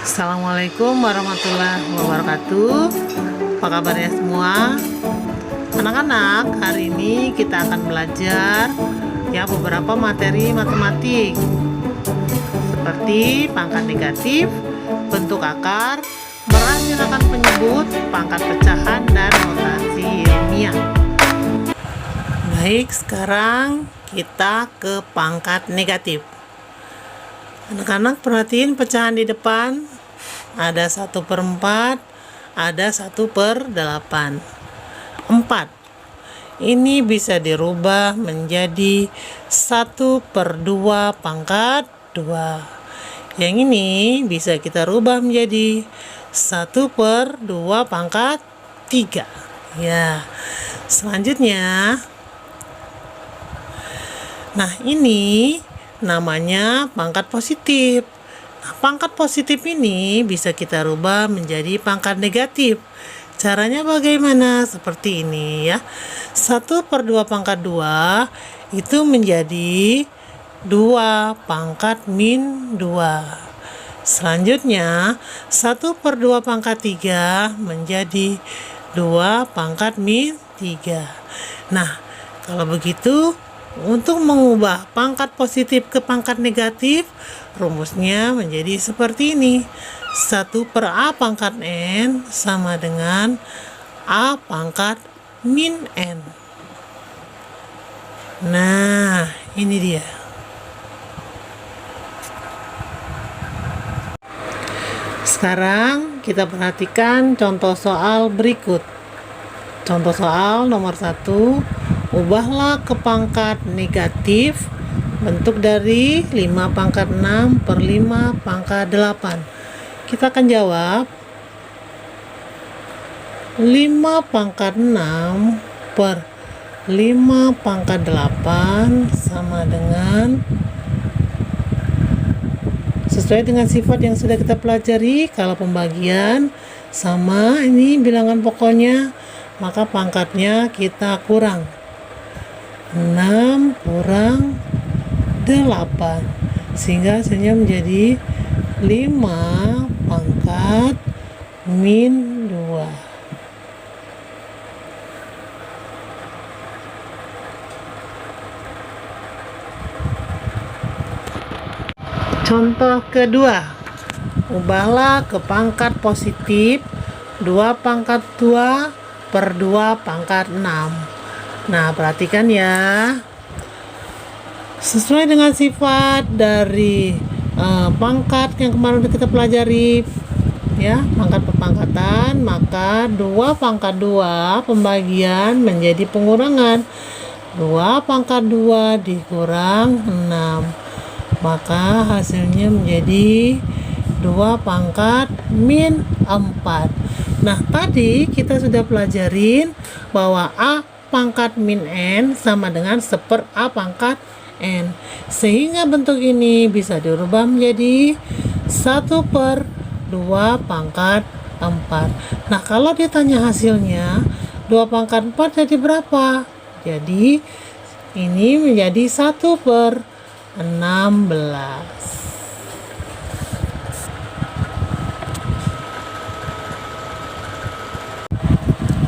Assalamualaikum warahmatullahi wabarakatuh. Apa kabarnya semua? Anak-anak, hari ini kita akan belajar beberapa materi matematik seperti pangkat negatif, bentuk akar, merancangkan penyebut, pangkat pecahan, dan notasi ilmiah. Baik, sekarang kita ke pangkat negatif. Anak-anak perhatiin pecahan di depan. Ada 1/4, ada 1/8. 4. Ini bisa dirubah menjadi 1/2 pangkat 2. Yang ini bisa kita rubah menjadi 1/2 pangkat 3. Ya. Selanjutnya, nah ini namanya pangkat positif. Nah, pangkat positif ini bisa kita rubah menjadi pangkat negatif. Caranya bagaimana? Seperti ini ya. 1/2 pangkat 2 itu menjadi 2 pangkat min 2. Selanjutnya 1/2 pangkat 3 menjadi 2 pangkat min 3. Nah, kalau begitu, untuk mengubah pangkat positif ke pangkat negatif, rumusnya menjadi seperti ini. 1/A pangkat N sama dengan A pangkat min N. Nah, ini dia. Sekarang kita perhatikan contoh soal berikut. Contoh soal nomor 1. Ubahlah ke pangkat negatif bentuk dari 5 pangkat 6 per 5 pangkat 8. Kita akan jawab 5 pangkat 6 per 5 pangkat 8 sama dengan, sesuai dengan sifat yang sudah kita pelajari, kalau pembagian sama ini bilangan pokoknya, maka pangkatnya kita kurang. 6 kurang 8, sehingga hasilnya menjadi 5 pangkat min 2. Contoh kedua, ubahlah ke pangkat positif 2 pangkat 2 per 2 pangkat 6. Nah, perhatikan ya. Sesuai dengan sifat dari pangkat yang kemarin kita pelajari ya, pangkat perpangkatan, maka 2 pangkat 2 pembagian menjadi pengurangan. 2 pangkat 2 dikurang 6. Maka hasilnya menjadi 2 pangkat min 4. Nah, tadi kita sudah pelajarin bahwa A pangkat min N sama dengan 1/A pangkat N, sehingga bentuk ini bisa dirubah menjadi 1/2 pangkat 4. Nah, kalau ditanya hasilnya 2 pangkat 4 jadi berapa? Jadi ini menjadi 1/16.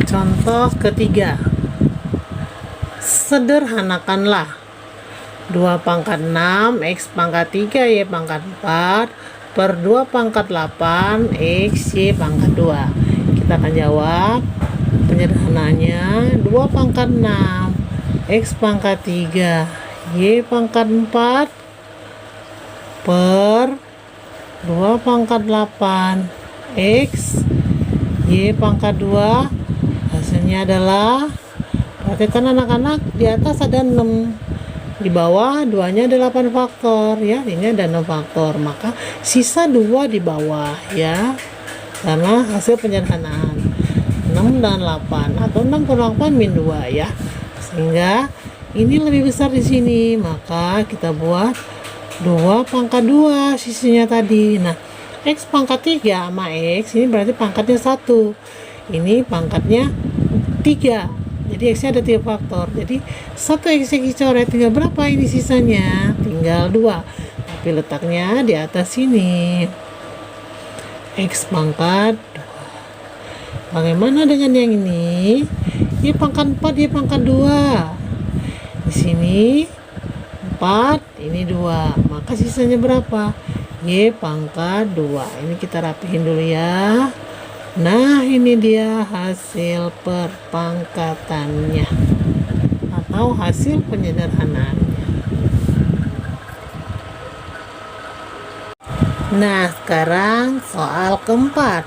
Contoh ketiga, sederhanakanlah 2 pangkat 6 X pangkat 3 Y pangkat 4 per 2 pangkat 8 X Y pangkat 2. Kita akan jawab penyederhanaannya 2 pangkat 6 X pangkat 3 Y pangkat 4 per 2 pangkat 8 X Y pangkat 2. Hasilnya adalah, perhatikan anak-anak, di atas ada 6, di bawah 2-nya ada 8 faktor ya, ini ada 6 faktor, maka sisa 2 di bawah ya, karena hasil penyederhanaan 6 dan 8 atau 6 kurang 8 min 2 ya, sehingga ini lebih besar di sini, maka kita buat 2 pangkat 2 sisinya tadi. Nah, X pangkat 3 sama X ini berarti pangkatnya 1, ini pangkatnya 3, jadi X nya ada 3 faktor, jadi 1 X yang dicoret, tinggal berapa ini sisanya? Tinggal 2, tapi letaknya di atas sini. X pangkat 2. Bagaimana dengan yang ini? Y pangkat 4, Y pangkat 2. Di sini 4, ini 2. Maka sisanya berapa? Y pangkat 2. Ini kita rapihin dulu ya. Nah, ini dia hasil perpangkatannya atau hasil penyederhanaannya. Nah, sekarang soal keempat.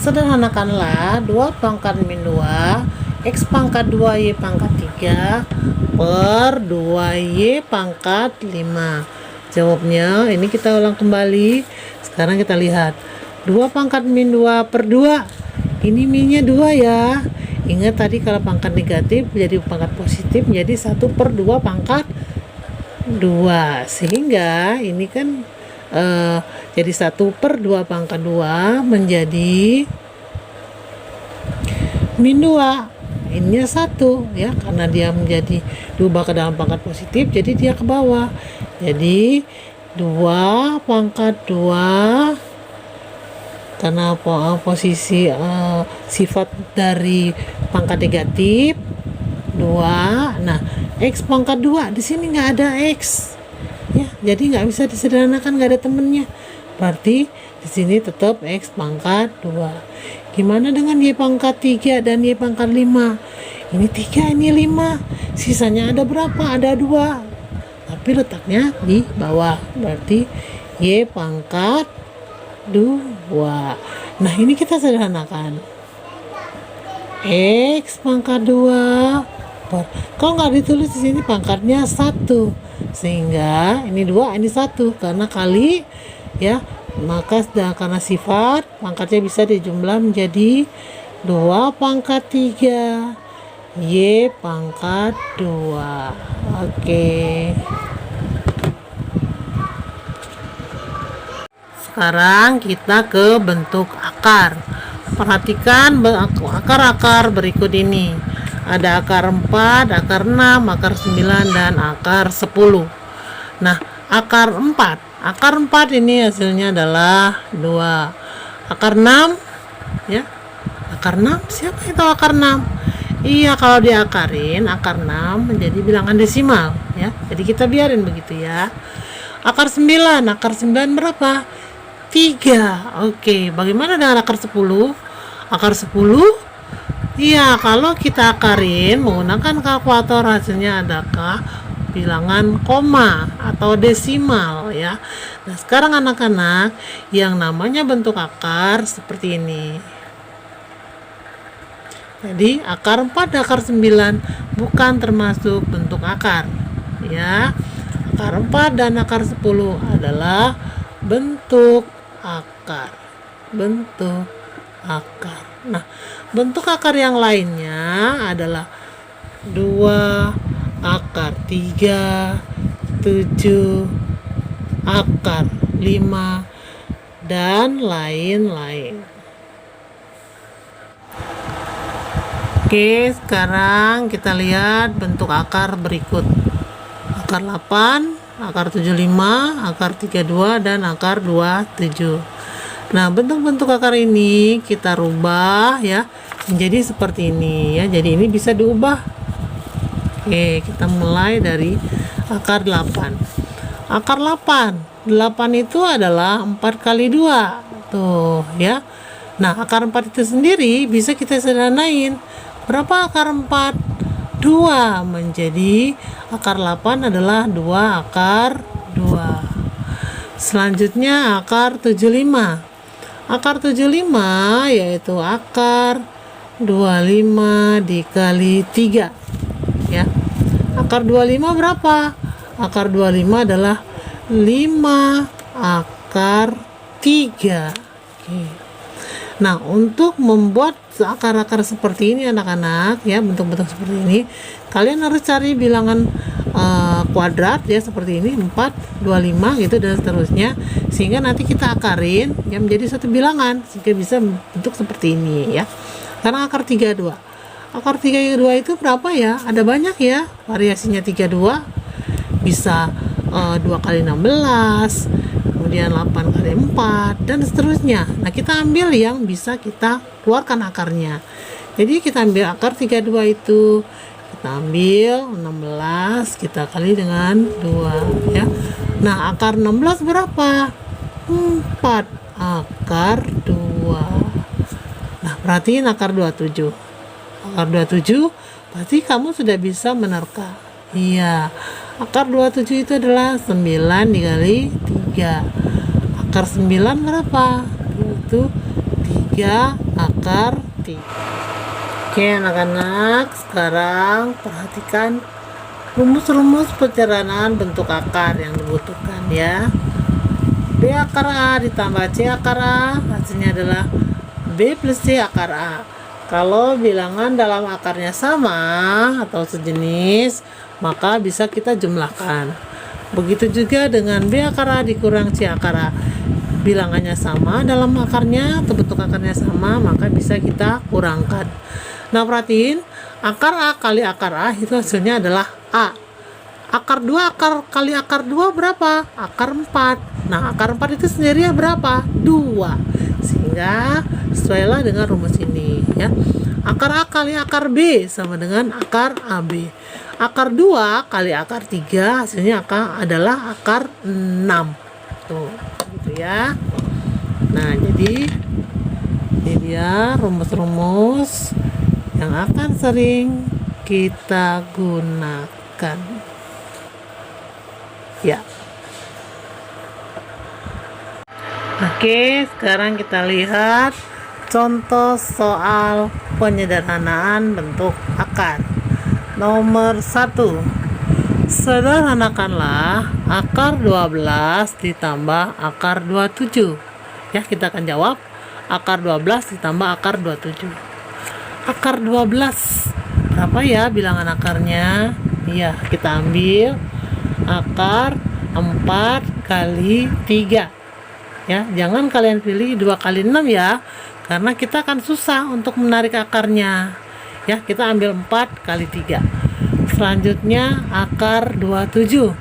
Sederhanakanlah 2 pangkat min 2 X pangkat 2 Y pangkat 3 per 2Y pangkat 5. Jawabnya, ini kita ulang kembali. Sekarang kita lihat 2 pangkat min 2 per 2. Ini minnya 2 ya. Ingat tadi kalau pangkat negatif jadi pangkat positif menjadi 1 per 2 pangkat 2. Sehingga ini kan jadi 1 per 2 pangkat 2 menjadi min 2. Ininya 1 ya, karena dia menjadi diubah ke dalam pangkat positif jadi dia ke bawah. Jadi 2 pangkat 2 karena posisi sifat dari pangkat negatif 2. Nah, X pangkat 2 di sini nggak ada X ya, jadi nggak bisa disederhanakan, nggak ada temennya, berarti di sini tetap X pangkat 2. Gimana dengan Y pangkat 3 dan Y pangkat 5? Ini 3, ini 5, sisanya ada berapa? Ada 2, tapi letaknya di bawah, berarti Y pangkat 2. Nah, ini kita sederhanakan. X pangkat 2 per, kalau nggak ditulis di sini pangkatnya 1, sehingga ini 2, ini 1 karena kali ya, maka karena sifat pangkatnya bisa dijumlah menjadi 2 pangkat 3 Y pangkat 2. Oke. Sekarang kita ke bentuk akar. Perhatikan akar-akar berikut ini. Ada akar 4, akar 6, akar 9, dan akar 10. Nah, akar 4 ini hasilnya adalah 2. Akar 6 ya. Akar 6, siapa itu akar 6? Iya, kalau diakarin akar 6 menjadi bilangan desimal ya. Jadi kita biarin begitu ya. Akar 9 berapa? 3. Oke, bagaimana dengan akar 10? Akar 10? Iya, kalau kita akarin menggunakan kalkulator hasilnya adakah bilangan koma atau desimal ya. Nah, sekarang anak-anak, yang namanya bentuk akar seperti ini. Jadi, akar 4 dan akar 9 bukan termasuk bentuk akar ya. Akar 4 dan akar 10 adalah bentuk akar. Nah, bentuk akar yang lainnya adalah 2, akar 3, 7, akar 5, dan lain-lain. Oke, sekarang kita lihat bentuk akar berikut. Akar 8, akar 75, akar 32, dan akar 27. Nah, bentuk-bentuk akar ini kita rubah ya menjadi seperti ini ya. Jadi ini bisa diubah. Oke, kita mulai dari akar 8. Akar 8 itu adalah 4 kali 2. Tuh ya. Nah, akar 4 itu sendiri bisa kita sederhanain. Berapa akar 4? 2 menjadi akar 8 adalah 2 akar 2. Selanjutnya akar 75. Akar 75 yaitu akar 25 dikali 3 ya. Akar 25 berapa? Akar 25 adalah 5 akar 3. Oke. Nah, untuk membuat akar-akar seperti ini anak-anak ya, bentuk-bentuk seperti ini, kalian harus cari bilangan kuadrat ya, seperti ini 4, 25 gitu dan seterusnya, sehingga nanti kita akarin ya menjadi satu bilangan sehingga bisa bentuk seperti ini ya. Karena akar 32. Akar 32 itu berapa ya? Ada banyak ya variasinya. 32 bisa 2 kali 16, kemudian 8 kali 4, dan seterusnya. Nah, kita ambil yang bisa kita keluarkan akarnya. Jadi kita ambil akar 32 itu, kita ambil 16, kita kali dengan 2 ya. Nah, akar 16 berapa? 4 akar 2. Nah, perhatiin akar 27. Akar 27 pasti kamu sudah bisa menerka. Iya, akar 27 itu adalah 9 dikali 3. Akar 9 berapa? Itu 3 akar 3. Oke anak-anak, sekarang perhatikan rumus-rumus pencerahan bentuk akar yang dibutuhkan ya. B akar A ditambah C akar A, hasilnya adalah B plus C akar A. Kalau bilangan dalam akarnya sama atau sejenis, maka bisa kita jumlahkan. Begitu juga dengan B akar A dikurang C akar A. Bilangannya sama dalam akarnya atau bentuk akarnya sama, maka bisa kita kurangkan. Nah, perhatiin, akar A kali akar A itu hasilnya adalah A. Akar 2 akar kali akar 2 berapa? Akar 4. Nah, akar 4 itu sendirinya berapa? 2. Sehingga sesuailah dengan rumus ini ya. Akar A kali akar B sama dengan akar AB. Akar 2 kali akar 3 hasilnya adalah akar 6. Tuh, gitu ya. Nah, jadi ini dia rumus-rumus yang akan sering kita gunakan. Ya. Oke, sekarang kita lihat contoh soal penyederhanaan bentuk akar. Nomor 1. Sederhanakanlah akar 12 ditambah akar 27. Ya, kita akan jawab akar 12 ditambah akar 27. Akar 12 berapa ya bilangan akarnya? Iya, kita ambil akar 4 kali 3 ya. Jangan kalian pilih 2 kali 6 ya, karena kita akan susah untuk menarik akarnya ya. Kita ambil 4 kali 3. Selanjutnya akar 27.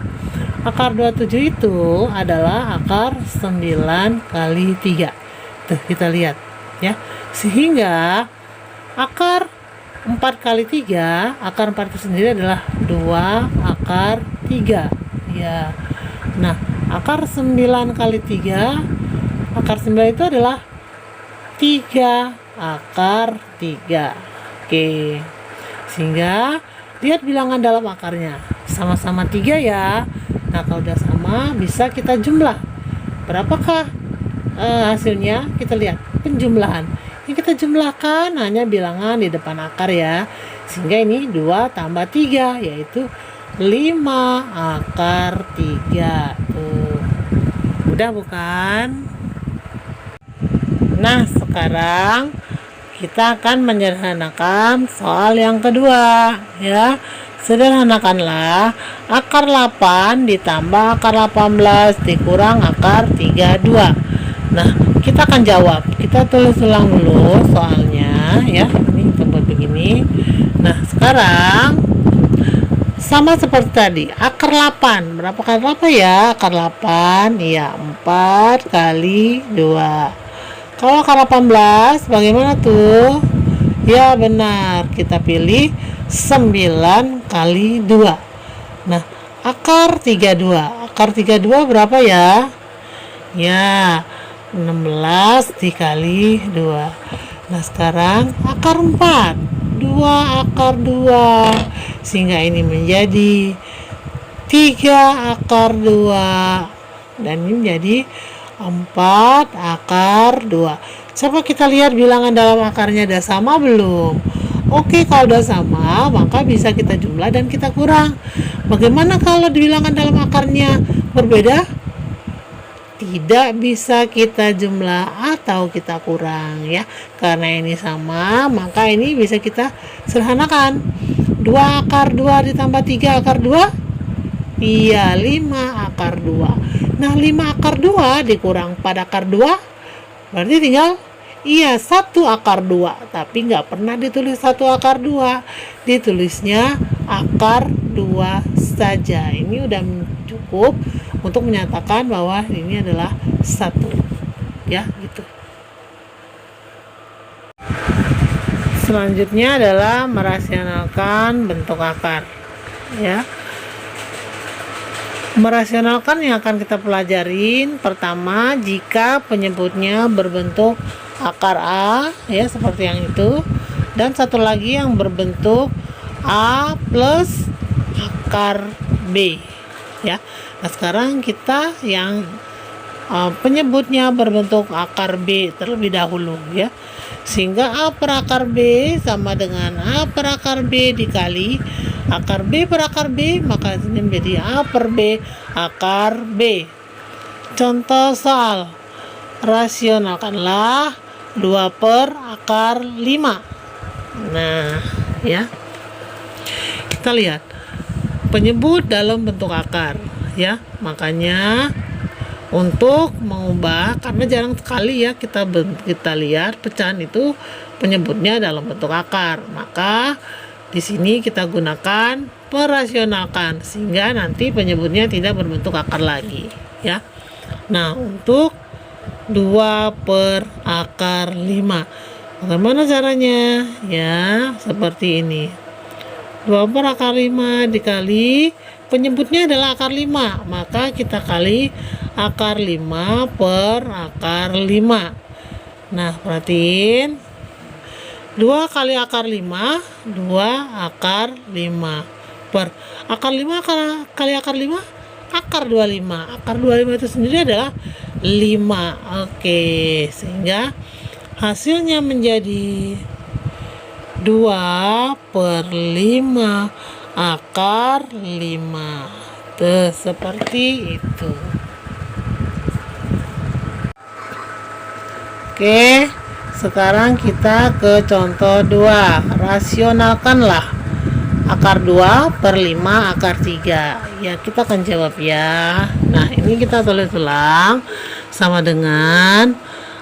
Akar 27 itu adalah akar 9 kali 3. Tuh, kita lihat ya. Sehingga akar 4 kali 3, akar 4 itu sendiri adalah 2 akar 3 ya. Nah, akar 9 kali 3, akar 9 itu adalah 3 akar 3. Oke, sehingga lihat bilangan dalam akarnya sama-sama 3 ya. Nah, kalau udah sama bisa kita jumlah. Berapakah hasilnya? Kita lihat penjumlahan. Yang kita jumlahkan hanya bilangan di depan akar ya. Sehingga ini 2 tambah 3 yaitu 5 akar 3. Tuh. Mudah bukan? Nah, sekarang kita akan menyederhanakan soal yang kedua ya. Sederhanakanlah akar 8 ditambah akar 18 dikurang akar 32. Nah, kita akan jawab. Kita tulis ulang dulu soalnya ya. Ini kita buat begini. Nah, sekarang sama seperti tadi. Akar 8. Berapa kali 8 ya? Akar 8 iya 4 kali 2. Kalau akar 18 bagaimana tuh? Ya benar, kita pilih 9 kali 2. Nah, akar 32. Akar 32 berapa ya? Ya 16 dikali 2. Nah, sekarang akar 4. 2 akar 2. Sehingga ini menjadi 3 akar 2. Dan ini menjadi 4 akar 2. Coba kita lihat bilangan dalam akarnya udah sama belum? Oke, kalau udah sama, maka bisa kita jumlah dan kita kurang. Bagaimana kalau bilangan dalam akarnya berbeda? Tidak bisa kita jumlah atau kita kurang ya. Karena ini sama, maka ini bisa kita sederhanakan. 2 akar 2 ditambah 3 akar 2? Iya, 5 akar 2. Nah, 5 akar 2 dikurang 4 akar 2 berarti tinggal 1 akar 2. Tapi nggak pernah ditulis 1 akar 2. Ditulisnya akar 2 saja. Ini udah cukup untuk menyatakan bahwa ini adalah 1, ya gitu. Selanjutnya adalah merasionalkan bentuk akar, ya. Merasionalkan yang akan kita pelajarin pertama jika penyebutnya berbentuk akar A, ya seperti yang itu, dan satu lagi yang berbentuk A plus akar B, ya. Nah sekarang kita yang penyebutnya berbentuk akar B terlebih dahulu, ya. Sehingga A per akar B sama dengan A per akar B dikali akar B per akar B, maka ini menjadi A per B akar B. Contoh soal, rasionalkanlah 2 per akar 5. Nah, ya. Kita lihat penyebut dalam bentuk akar, ya. Makanya untuk mengubah, karena jarang sekali ya kita lihat pecahan itu penyebutnya dalam bentuk akar, maka di sini kita gunakan merasionalkan sehingga nanti penyebutnya tidak berbentuk akar lagi, ya. Nah, untuk 2 per akar 5 bagaimana caranya? Ya, seperti ini. 2 per akar 5 dikali penyebutnya adalah akar 5, maka kita kali akar 5 per akar 5. Nah, perhatiin 2 kali akar 5, 2 akar 5 per akar 5 kali akar 5, akar 25. Akar 25 itu sendiri adalah 5. Oke, sehingga hasilnya menjadi 2 per 5 akar 5. Tuh, seperti itu. Oke, sekarang kita ke contoh 2. Rasionalkanlah akar 2 per 5 akar 3. Ya, kita akan jawab ya. Nah, ini kita tulis ulang sama dengan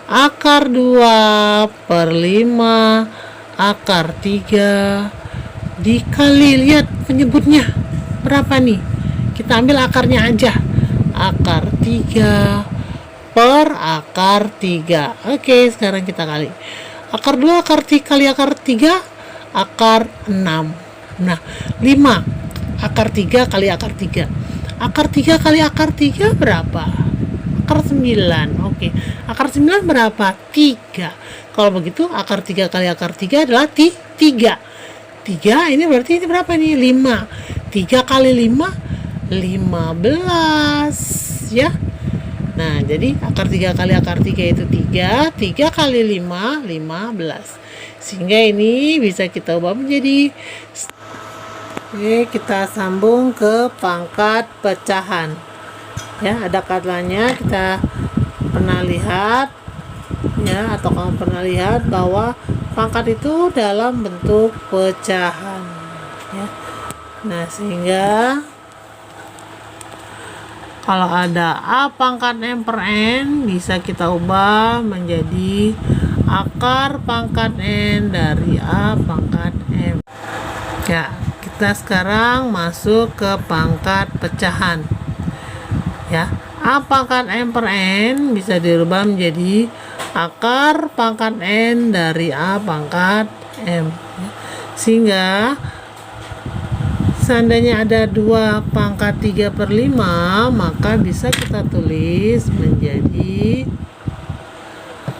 akar 2 per 5 akar 3 dikali, lihat penyebutnya berapa nih, kita ambil akarnya aja, akar 3 per akar 3. Oke, sekarang kita kali akar 2 akar 3 kali akar 3 akar 6. Nah, 5 akar 3 kali akar 3, akar 3 kali akar 3 berapa? Akar 9. Oke, akar 9 berapa? 3. Kalau begitu akar 3 kali akar 3 adalah 3. 3 ini berarti ini berapa nih? 5. 3 kali 5 15, ya. Nah, jadi akar 3 kali akar 3 itu 3. 3 kali 5 15. Sehingga ini bisa kita ubah menjadi, oke, kita sambung ke pangkat pecahan. Ya, ada katanya kita pernah lihat, ya, atau kamu pernah lihat bahwa pangkat itu dalam bentuk pecahan, ya. Nah, sehingga kalau ada A pangkat M per N bisa kita ubah menjadi akar pangkat N dari A pangkat M. Ya, kita sekarang masuk ke pangkat pecahan. Ya, A pangkat M per N bisa dirubah menjadi akar pangkat N dari A pangkat M. Sehingga seandainya ada 2 pangkat 3 per 5, maka bisa kita tulis menjadi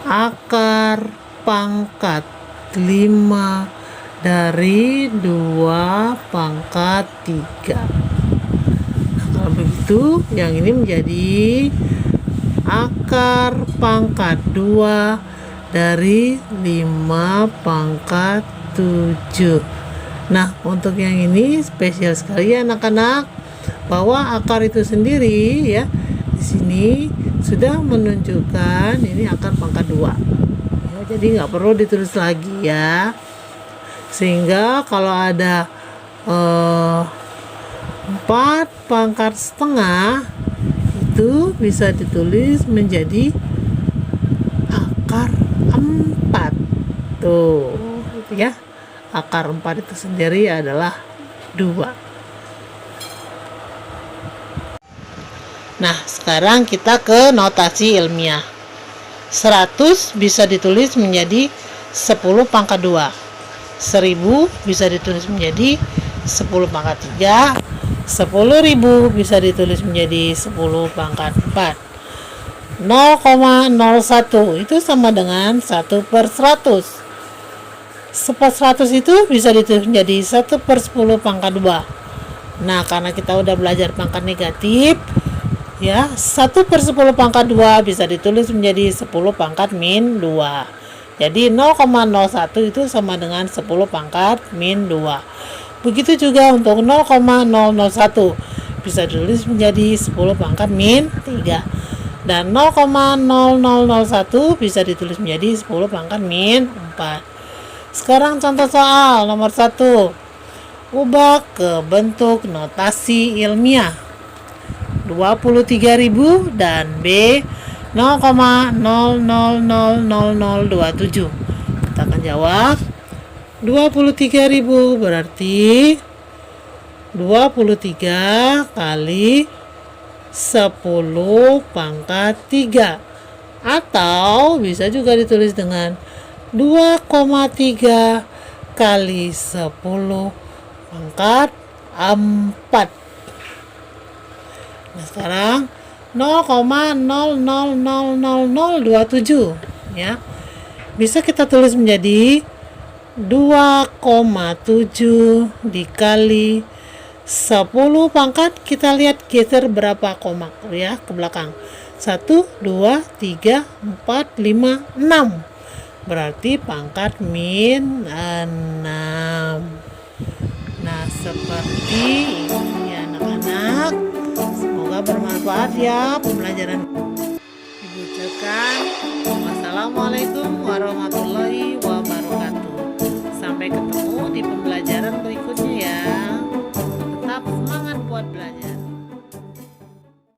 akar pangkat 5 dari 2 pangkat 3. Nah, kalau begitu yang ini menjadi akar pangkat 2 dari 5 pangkat 7. Nah, untuk yang ini spesial sekali ya anak-anak, bahwa akar itu sendiri ya di sini sudah menunjukkan ini akar pangkat 2. Ya, jadi nggak perlu ditulis lagi ya. Sehingga kalau ada 4 pangkat setengah itu bisa ditulis menjadi akar 4. Tuh, gitu ya. Akar 4 itu sendiri adalah 2. Nah, sekarang kita ke notasi ilmiah. 100 bisa ditulis menjadi 10 pangkat 2. 1000 bisa ditulis menjadi 10 pangkat 3. 10.000 bisa ditulis menjadi 10 pangkat 4. 0,01 itu sama dengan 1/100. 1/100 itu bisa ditulis menjadi 1/10 pangkat 2. Nah, karena kita udah belajar pangkat negatif, ya, 1/10 pangkat 2 bisa ditulis menjadi 10 pangkat min 2. Jadi 0,01 itu sama dengan 10 pangkat min 2. Begitu juga untuk 0,001 bisa ditulis menjadi 10 pangkat min 3. Dan 0,0001 bisa ditulis menjadi 10 pangkat min 4. Sekarang contoh soal nomor 1. Ubah ke bentuk notasi ilmiah. 23.000 dan B 0,000027. Kita akan jawab 23.000 berarti 23 kali 10 pangkat 3, atau bisa juga ditulis dengan 2,3 kali 10 pangkat 4. Nah, sekarang 0,000027 ya. Bisa kita tulis menjadi 2,7 dikali 10 pangkat, kita lihat geser berapa koma ya ke belakang. 1, 2, 3, 4, 5, 6. Berarti pangkat min 6. Nah, seperti ini ya anak-anak. Semoga bermanfaat ya pembelajaran. Ibu ucapkan wassalamualaikum warahmatullahi wabarakatuh. Sampai ketemu di pembelajaran berikutnya ya. Tetap semangat buat belajar.